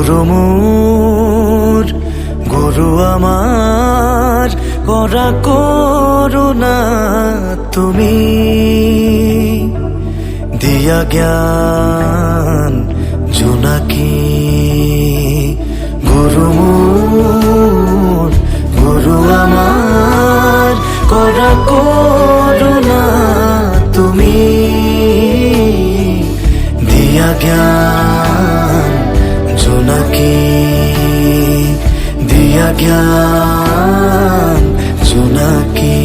গুরু মোর গুরু আমার করা করুণা তুমি দিয়া জ্ঞান জোনাকি গুরু মোর গুরু আমার করা করুণা তুমি দিয়া জ্ঞান জোনাকি দিয়া জ্ঞান জোনাকি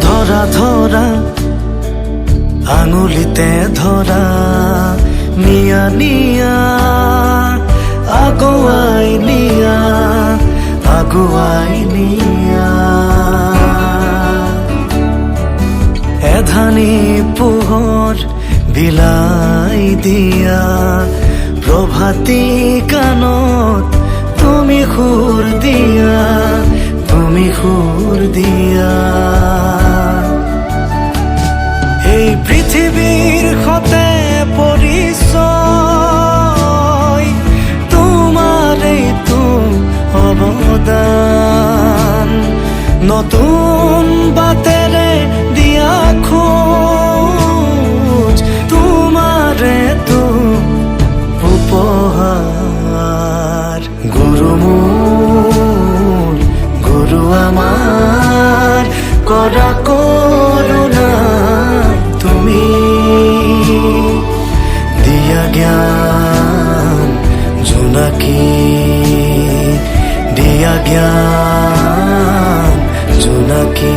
ধরা ধরা আঙুলিতে ধরা নিয়া নিয়া আগুয়াই নিয়া আগুয়াই নিয়া এধানি পোহর বিলাই দিয়া প্রভাতী কানত তুমি সুর দিয়া তুমি সুর দিয়া এই পৃথিবীর হতে পরিচয় তোমারই তো অবদান নতুন বাতেরে দিয়া খোঁজ তোমারে তো উপহার গুরু মোর গুরু আমার করা করুণা তুমি দিয়া জ্ঞান জোনাকি দিয়া জ্ঞান জোনাকি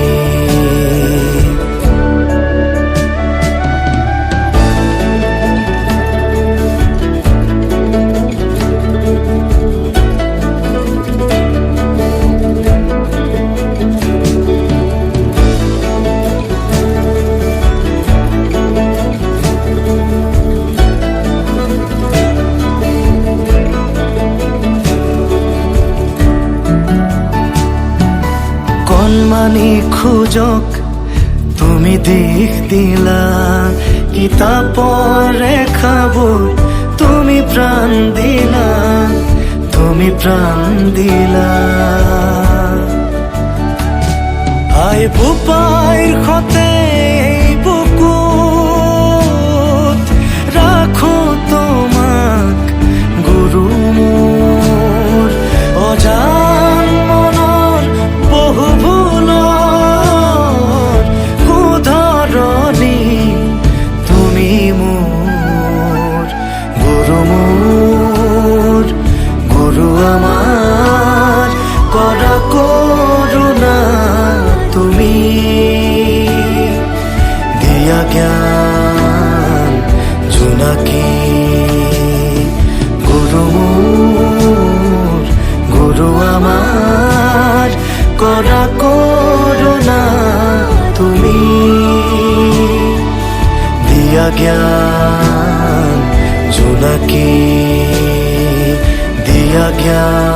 মানি খুঁজক তুমি দিক দিলা কিতাপরে খাবো তুমি প্রাণ দিলা তুমি প্রাণ দিলা আই বুপাইর খতে বুকুত রাখো তোমাক গুরু মোর অজান মনৰ বহু আমার করা করুণা তুমি দিয়া জ্ঞান জোনাকি গুরু মোর গুরু আমার করা করুণা তুমি দিয়া জ্ঞান জোনাকি দিয়া জ্ঞান